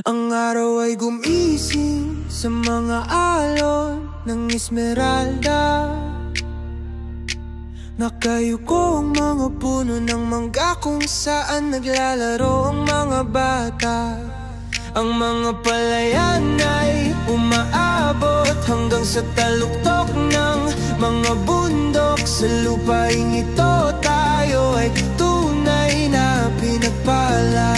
Ang araw ay gumising sa mga alon ng Esmeralda. Nakayuko ang mga puno ng mangga kung saan naglalaro ang mga bata. Ang mga palayan ay umaabot hanggang sa taluktok ng mga bundok. Sa lupaing ito tayo ay tunay na pinagpala.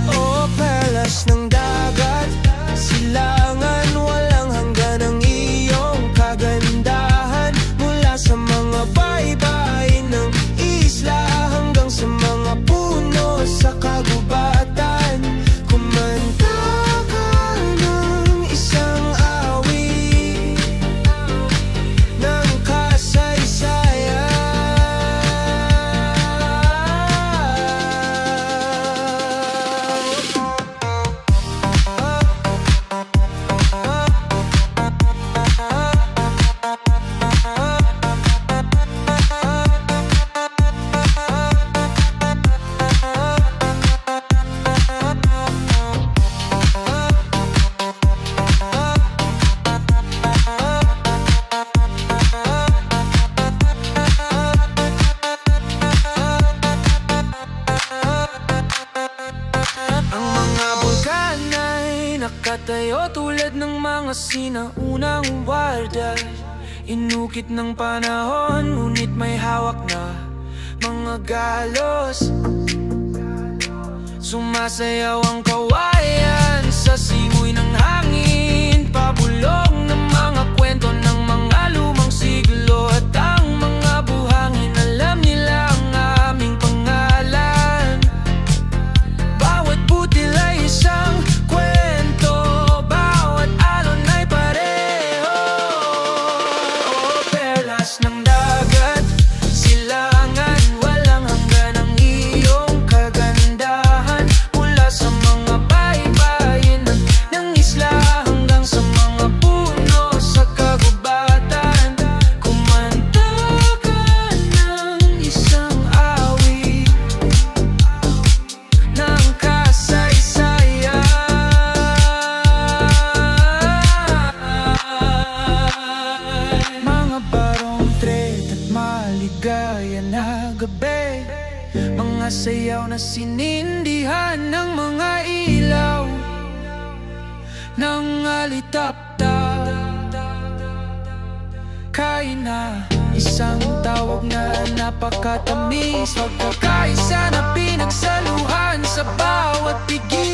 O perlas ng dagat, silangan, walang hanggan ang iyong kagandahan. Mula sa mga baybayin ng isla hanggang sa mga puno sa kagubatan, kumanta ka ng isang awit ng kasaysayan. Nakatayo tulad ng mga sinaunang warda. Inukit ng panahon, ngunit may hawak na mga galos. Sumasayaw ang kawayan sa simoy ng hangin, pabulong ng mga kwento ng mga lumang siglo. At ang mga buhangin, alam nila ang aming pangalan. Bawat butil ay isang kwento, bawat alon ay pareho. O perlas ng dagat, silangan, walang hanggan ang iyong kagandahan. Mula sa mga baybayin ng isla hanggang sa mga puno sa kagubatan, kumanta ka ng isang awit ng kasaysayan. Mga barong tret at maligaya na gabi, mga sayaw na sinindihan ng mga ilaw ng alitaptap. Kain na isang tawag na napakatamis, pagkakaisa na pinagsaluhan sa bawat pigil.